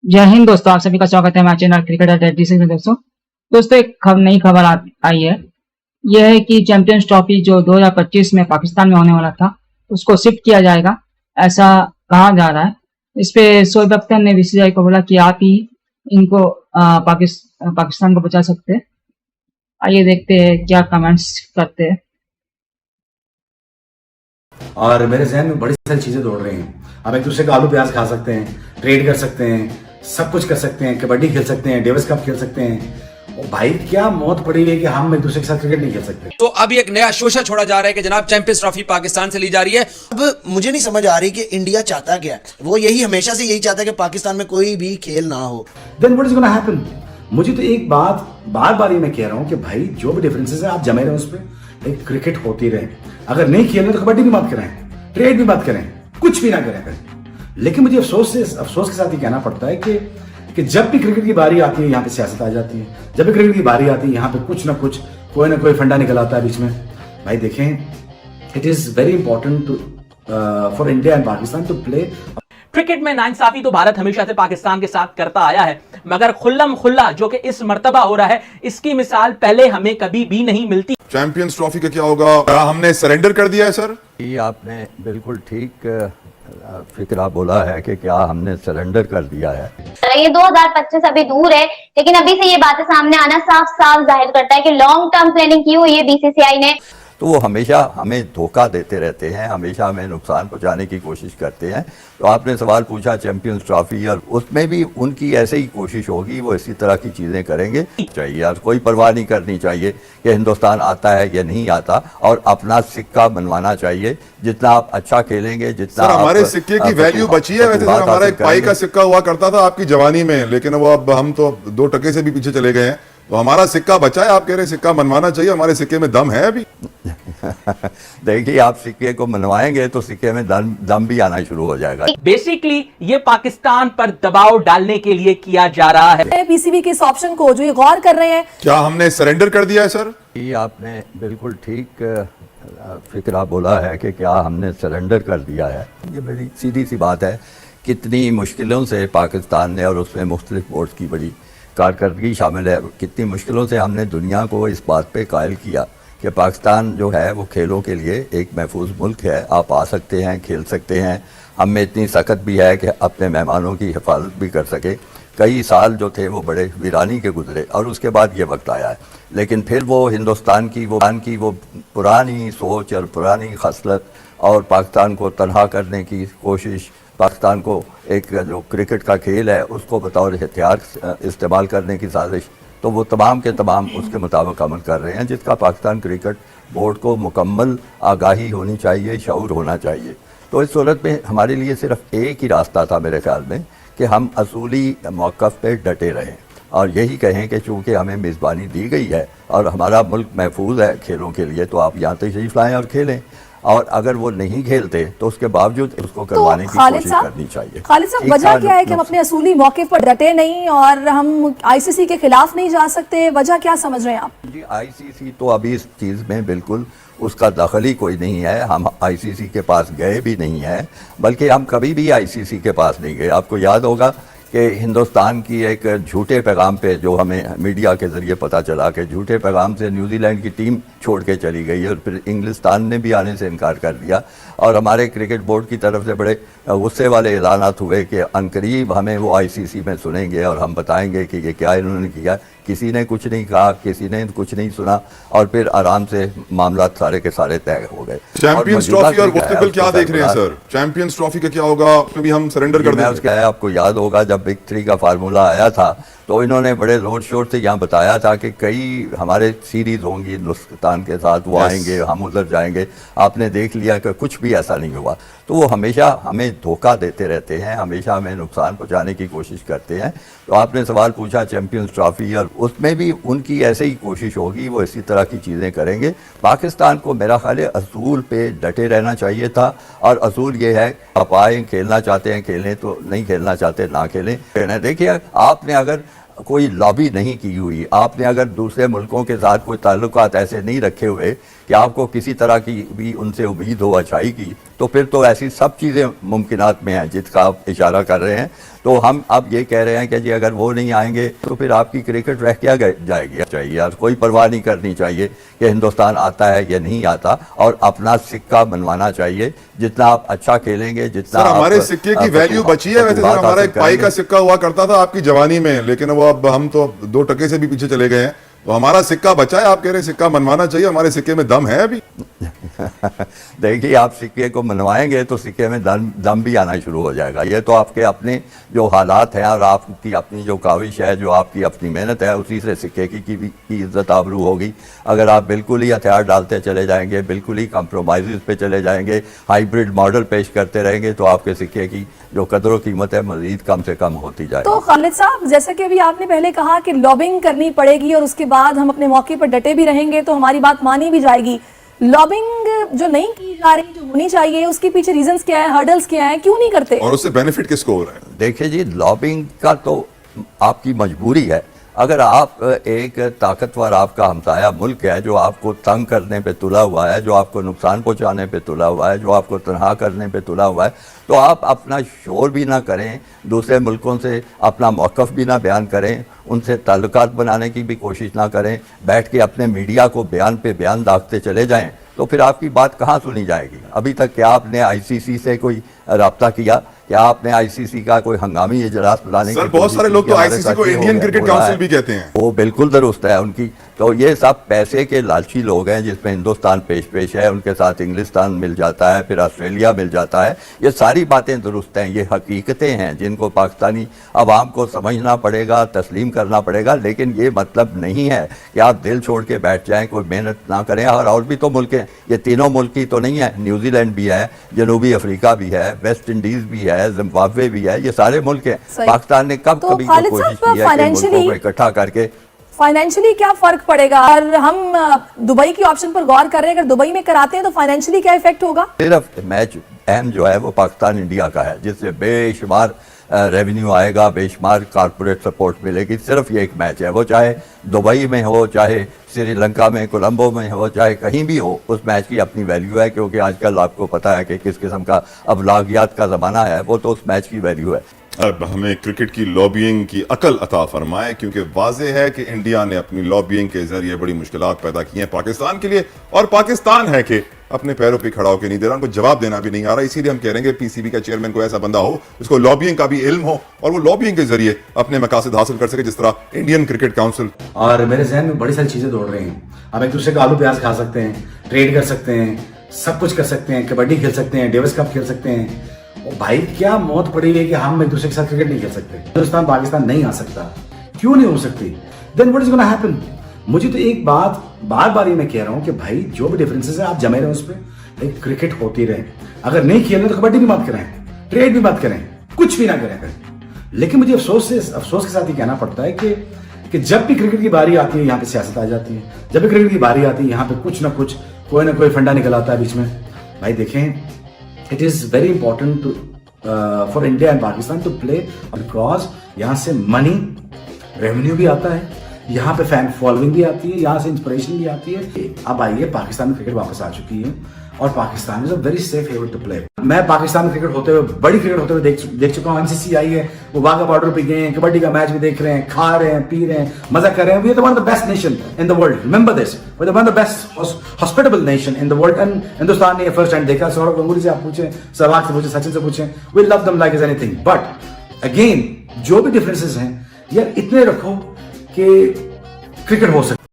जय हिंद दोस्तों, आप सभी का स्वागत है हमारे चैनल क्रिकेट में। दोस्तों एक नई खबर आई है। यह है कि चैंपियंस ट्रॉफी जो 2025 में पाकिस्तान में होने वाला था उसको शिफ्ट किया जाएगा, ऐसा कहा जा रहा है। इस पे शोएब अख्तर ने बीसीसीआई को बोला कि आप ही इनको पाकिस्तान को बचा सकते हैं। आइए देखते हैं क्या कमेंट्स करते हैं। और मेरे जहन में बड़ी सारी चीजें दौड़ रही हैं। हम एक दूसरे का आलू प्याज खा सकते हैं, ट्रेड कर सकते हैं, सब कुछ कर सकते हैं, कबड्डी खेल सकते हैं, डेविस कप खेल सकते हैं। और भाई क्या मौत पड़ी है कि हम एक दूसरे के साथ क्रिकेट नहीं खेल सकते। तो अब एक नया शोषा छोड़ा जा रहा है कि जनाब चैंपियंस ट्रॉफी पाकिस्तान से ली जा रही है। अब मुझे नहीं समझ आ रही कि इंडिया चाहता क्या है। वो यही हमेशा से यही चाहता है कि पाकिस्तान में कोई भी खेल ना हो। Then what is gonna happen? मुझे तो एक बात बार बार ये मैं कह रहा हूँ कि भाई जो भी डिफरेंसेस है आप जमे रहे उस पर, एक क्रिकेट होती रहे। अगर नहीं खेलना तो कबड्डी भी मत करें, ट्रेड भी मत करें, कुछ भी ना करें भाई। लेकिन मुझे अफसोस के साथ ये कहना पड़ता है कि जब भी क्रिकेट की बारी आती है यहाँ पे सियासत आ जाती है। जब भी क्रिकेट की बारी आती है यहाँ पे कुछ ना कुछ कोई ना कोई फंडा निकल आता है बीच में। भाई देखें, it is very important for India and Pakistan to play. Cricket में नाइंसाफी तो भारत हमेशा से पाकिस्तान के साथ करता आया है, मगर खुल्लम खुल्ला जो कि इस मर्तबा हो रहा है, इसकी मिसाल पहले हमें कभी भी नहीं मिलती। चैंपियंस ट्रॉफी का क्या होगा? क्या हमने सरेंडर कर दिया है सर? ये आपने बिल्कुल ठीक फिक्रा बोला है कि क्या हमने सरेंडर कर दिया है। ये 2025 अभी दूर है, लेकिन अभी से ये बातें सामने आना साफ साफ जाहिर करता है कि लॉन्ग टर्म प्लानिंग की हुई है बीसीसीआई ने। तो वो हमेशा हमें धोखा देते रहते हैं, हमेशा हमें नुकसान पहुंचाने की कोशिश करते हैं। तो आपने सवाल पूछा चैंपियंस ट्रॉफी, और उसमें भी उनकी ऐसे ही कोशिश होगी, वो इसी तरह की चीज़ें करेंगे। चाहिए और कोई परवाह नहीं करनी चाहिए कि हिंदुस्तान आता है या नहीं आता, और अपना सिक्का बनवाना चाहिए। जितना आप अच्छा खेलेंगे, जितना सर हमारे सिक्के की वैल्यू बची है। वैसे सर हमारा एक पाई का सिक्का हुआ करता था आपकी जवानी में, लेकिन वो अब हम तो 2 टके से भी पीछे चले गए हैं। तो हमारा सिक्का बचा है, आप कह रहे हैं सिक्का बनवाना चाहिए। हमारे सिक्के में दम है अभी। देखिए, आप सिक्के को मनवाएंगे तो सिक्के में दम भी आना शुरू हो जाएगा। बेसिकली ये पाकिस्तान पर दबाव डालने के लिए किया जा रहा है। पीसीबी के इस ऑप्शन को जो ये गौर कर रहे हैं, क्या हमने सरेंडर कर दिया है सर? ये आपने बिल्कुल ठीक फिक्रा बोला है कि क्या हमने सरेंडर कर दिया है। ये बड़ी सीधी सी बात है। कितनी मुश्किलों से पाकिस्तान ने, और उसमें मुख्तलिफ बोर्ड्स की बड़ी कारकर्दगी शामिल है, कितनी मुश्किलों से हमने दुनिया को इस बात पे कायल किया कि पाकिस्तान जो है वो खेलों के लिए एक महफूज मुल्क है। आप आ सकते हैं, खेल सकते हैं। हम में इतनी सख्त भी है कि अपने मेहमानों की हिफाजत भी कर सके। कई साल जो थे वो बड़े वीरानी के गुजरे, और उसके बाद ये वक्त आया है। लेकिन फिर वो हिंदुस्तान की वो पुरानी सोच और पुरानी खसलत, और पाकिस्तान को तनहा करने की कोशिश, पाकिस्तान को एक जो क्रिकेट का खेल है उसको बतौर हथियार इस्तेमाल करने की साजिश, तो वो तमाम के तमाम उसके मुताबिक अमल कर रहे हैं, जिसका पाकिस्तान क्रिकेट बोर्ड को मुकम्मल आगाही होनी चाहिए, शऊर होना चाहिए। तो इस सूरत में हमारे लिए सिर्फ एक ही रास्ता था मेरे ख्याल में कि हम असूली मौक़िफ़ पे डटे रहें और यही कहें कि चूँकि हमें मेज़बानी दी गई है और हमारा मुल्क महफूज है खेलों के लिए, तो आप यहाँ तशरीफ़ लाएँ और खेलें। और अगर वो नहीं खेलते तो उसके बावजूद उसको करवाने की कोशिश करनी चाहिए। खालिद साहब, वजह क्या है कि हम अपने असूली मौके पर डटे नहीं और हम आईसीसी के खिलाफ नहीं जा सकते? वजह क्या समझ रहे हैं आप? जी, आईसीसी तो अभी इस चीज़ में बिल्कुल उसका दखल ही कोई नहीं है। हम आईसीसी के पास गए भी नहीं हैं, बल्कि हम कभी भी आईसीसी के पास नहीं गए। आपको याद होगा कि हिंदुस्तान की एक झूठे पैगाम पे, जो हमें मीडिया के ज़रिए पता चला कि झूठे पैगाम से न्यूजीलैंड की टीम छोड़ के चली गई, और फिर इंग्लिस्तान ने भी आने से इनकार कर दिया, और हमारे क्रिकेट बोर्ड की तरफ से बड़े गुस्से वाले ऐलानात हुए कि अनकरीब हमें वो आईसीसी में सुनेंगे और हम बताएंगे कि ये क्या इन्होंने किया। किसी ने कुछ नहीं कहा, किसी ने कुछ नहीं सुना, और फिर आराम से मामला सारे के सारे तय हो गए। चैंपियंस ट्रॉफी और मुस्तकबिल क्या देख रहे हैं सर? चैंपियंस ट्रॉफी का क्या होगा? उसमें भी हम सरेंडर कर देंगे। आपको याद होगा जब बिग 3 का फार्मूला आया था तो इन्होंने बड़े जोर शोर से यहाँ बताया था कि कई हमारे सीरीज होंगी हिंदुस्तान के साथ, वो आएंगे, हम उधर जाएंगे। आपने देख लिया कि कुछ भी ऐसा नहीं हुआ। तो वो हमेशा हमें धोखा देते रहते हैं, हमेशा हमें नुकसान पहुंचाने की कोशिश करते हैं। तो आपने सवाल पूछा चैंपियंस ट्रॉफी, और उसमें भी उनकी ऐसे ही कोशिश होगी, वो इसी तरह की चीज़ें करेंगे। पाकिस्तान को मेरा ख्याल है असूल पे डटे रहना चाहिए था, और असूल ये है आप आए, खेलना चाहते हैं खेलें, तो नहीं खेलना चाहते ना खेलें। देखिए, आपने अगर कोई लॉबी नहीं की हुई, आपने अगर दूसरे मुल्कों के साथ कोई ताल्लुकात ऐसे नहीं रखे हुए کہ آپ کو کسی طرح کی بھی ان سے امید ہو اچھائی کی, تو پھر تو ایسی سب چیزیں ممکنات میں ہیں جس کا آپ اشارہ کر رہے ہیں. تو ہم اب یہ کہہ رہے ہیں کہ جی اگر وہ نہیں آئیں گے تو پھر آپ کی کرکٹ رہ کیا جائے گی. چاہیے کوئی پرواہ نہیں کرنی چاہیے کہ ہندوستان آتا ہے یا نہیں آتا, اور اپنا سکہ منوانا چاہیے. جتنا آپ اچھا کھیلیں گے, جتنا سر ہمارے سکے کی ویلیو بچی ہے. ویسے سر ہمارا ایک پائی کا سکہ ہوا کرتا تھا آپ کی جوانی میں, لیکن وہ اب ہم تو 2 ٹکے سے بھی پیچھے چلے گئے ہیں. تو ہمارا سکہ بچا ہے, آپ کہہ رہے ہیں سکہ منوانا چاہیے. ہمارے سکے میں دم ہے ابھی. دیکھیے آپ سکے کو منوائیں گے تو سکے میں دم بھی آنا شروع ہو جائے گا. یہ تو آپ کے اپنے جو حالات ہیں اور آپ کی اپنی جو کاوش ہے, جو آپ کی اپنی محنت ہے, اسی سے سکے کی عزت آبرو ہوگی. اگر آپ بالکل ہی ہتھیار ڈالتے چلے جائیں گے, بالکل ہی کمپرومائزز پہ چلے جائیں گے, ہائیبرڈ ماڈل پیش کرتے رہیں گے, تو آپ کے سکے کی جو قدر و قیمت ہے مزید کم سے کم ہوتی جائے. تو خالد صاحب, جیسا کہ ابھی آپ نے پہلے کہا کہ لابنگ کرنی پڑے گی اور اس کے بعد ہم اپنے موقع پر ڈٹے بھی رہیں گے تو ہماری بات مانی بھی جائے گی. لابنگ جو نہیں کی جا رہی, جو ہونی چاہیے, اس کے پیچھے ریزنز کیا ہیں, ہرڈلز کیا ہیں, کیوں نہیں کرتے؟ اور اس سے بینیفٹ کس کو ہو رہا ہے؟ دیکھیں جی, لابنگ کا تو آپ کی مجبوری ہے. اگر آپ ایک طاقتور آپ کا ہمسایہ ملک ہے جو آپ کو تنگ کرنے پہ تلا ہوا ہے, جو آپ کو نقصان پہنچانے پہ تلا ہوا ہے, جو آپ کو تنہا کرنے پہ تلا ہوا ہے, تو آپ اپنا شور بھی نہ کریں, دوسرے ملکوں سے اپنا موقف بھی نہ بیان کریں, ان سے تعلقات بنانے کی بھی کوشش نہ کریں, بیٹھ کے اپنے میڈیا کو بیان پہ بیان داغتے چلے جائیں, تو پھر آپ کی بات کہاں سنی جائے گی؟ ابھی تک کیا آپ نے آئی سی سی سے کوئی رابطہ کیا؟ کیا آپ نے آئی سی سی کا کوئی ہنگامی اجلاس بلانے کی؟ سر بہت سارے لوگ تو آئی سی سی کو انڈین کرکٹ کاؤنسل بھی کہتے ہیں. وہ بالکل درست ہے ان کی. تو یہ سب پیسے کے لالچی لوگ ہیں, جس میں ہندوستان پیش ہے, ان کے ساتھ انگلستان مل جاتا ہے, پھر آسٹریلیا مل جاتا ہے. یہ ساری باتیں درست ہیں, یہ حقیقتیں ہیں جن کو پاکستانی عوام کو سمجھنا پڑے گا, تسلیم کرنا پڑے گا. لیکن یہ مطلب نہیں ہے کہ آپ دل چھوڑ کے بیٹھ جائیں, کوئی محنت نہ کریں. اور بھی تو ملک ہیں, یہ تینوں ملک ہی تو نہیں ہے, نیوزی لینڈ بھی ہے, جنوبی افریقہ بھی ہے, ویسٹ انڈیز بھی ہے, زمبابوے بھی ہے, یہ سارے ملک ہیں. پاکستان نے کب کبھی کوشش کی ہے کہ ملکوں کو اکٹھا کر کے فائنینشلی کیا فرق پڑے گا؟ اور ہم دبئی کی آپشن پر غور کر رہے ہیں, اگر دبئی میں کراتے ہیں تو فائنینشلی کیا ایفیکٹ ہوگا؟ صرف میچ اہم جو ہے وہ پاکستان انڈیا کا ہے, جس سے بے شمار ریونیو آئے گا, بے شمار کارپوریٹ سپورٹ ملے گی. صرف یہ ایک میچ ہے, وہ چاہے دبئی میں ہو, چاہے سری لنکا میں, کولمبو میں ہو, چاہے کہیں بھی ہو, اس میچ کی اپنی ویلیو ہے. کیونکہ آج کل آپ کو پتا ہے کہ کس قسم کا ابلاغیات کا زمانہ ہے, وہ تو اس میچ کی ویلیو ہے. اب ہمیں کرکٹ کی لابینگ کی عقل عطا فرمائے, کیونکہ واضح ہے کہ انڈیا نے اپنی لابینگ کے ذریعے بڑی مشکلات پیدا کی ہیں پاکستان کے لیے, اور پاکستان ہے کہ اپنے پیروں پہ کھڑا ہو کے نہیں دے رہا, ان کو جواب دینا بھی نہیں آ رہا. اسی لیے ہم کہہ رہے ہیں کہ پی سی بی کا چیئرمین کوئی ایسا بندہ ہو جس کو لابینگ کا بھی علم ہو, اور وہ لابینگ کے ذریعے اپنے مقاصد حاصل کر سکے, جس طرح انڈین کرکٹ کاؤنسل. اور میرے ذہن میں بڑی ساری چیزیں دوڑ رہی ہیں. ہم ایک دوسرے کا آلو پیاز کھا سکتے ہیں, ٹریڈ کر سکتے ہیں, سب کچھ کر سکتے ہیں, کبڈی کھیل سکتے ہیں, ڈیوس کپ کھیل سکتے ہیں. بھائی کیا موت پڑی ہے کہ ہم ایک دوسرے کے ساتھ کرکٹ نہیں کھیل سکتے؟ ہندوستان پاکستان نہیں آ سکتا, کیوں نہیں ہو سکتی؟ دین واٹ از گونا ہیپن؟ مجھے تو ایک بات بار بار یہ میں کہہ رہا ہوں کہ بھائی جو بھی ڈفرینسز ہیں آپ جمے رہے اس پہ, ایک کرکٹ ہوتی رہے. اگر نہیں کھیلنا تو کبڈی بھی مت کریں, ٹریڈ بھی مت کریں, کچھ بھی نہ کریں. لیکن مجھے افسوس کے ساتھ یہ کہنا پڑتا ہے کہ جب بھی کرکٹ کی باری آتی ہے یہاں پہ سیاست آ جاتی ہے, جب بھی کرکٹ کی باری آتی ہے یہاں پہ کچھ نہ کچھ کوئی نہ کوئی فنڈا نکل آتا ہے بیچ میں. بھائی دیکھیں, it is very important to for India and Pakistan to play, because یہاں سے منی ریونیو بھی آتا ہے, یہاں پہ فین فالوئنگ بھی آتی ہے, یہاں سے انسپریشن بھی آتی ہے. اب آئیے, پاکستان میں کرکٹ واپس آ چکی ہے اور Pakistan is a very safe haven to play. میں پاکستان میں کرکٹ ہوتے ہوئے, بڑی کرکٹ ہوتے ہوئے دیکھ چکا ہوں. ایم سی سی آئی ہے, وہ واگا بارڈر پہ گئے ہیں, کبڈی کا میچ بھی دیکھ رہے ہیں, کھا رہے ہیں, پی رہے ہیں, مزہ کر رہے ہیں. We are one of the best nation in the world, remember this, we are one of the best hospitable nation in the world. And Hindustan نے فرسٹ ہینڈ دیکھا. سوربھ گنگولی سے آپ پوچھیں, سہواگ سے پوچھیں, سچن سے پوچھیں, we love them like as anything. But again جو بھی ڈفرینسز ہیں یار اتنے رکھو کہ کرکٹ ہو سکے.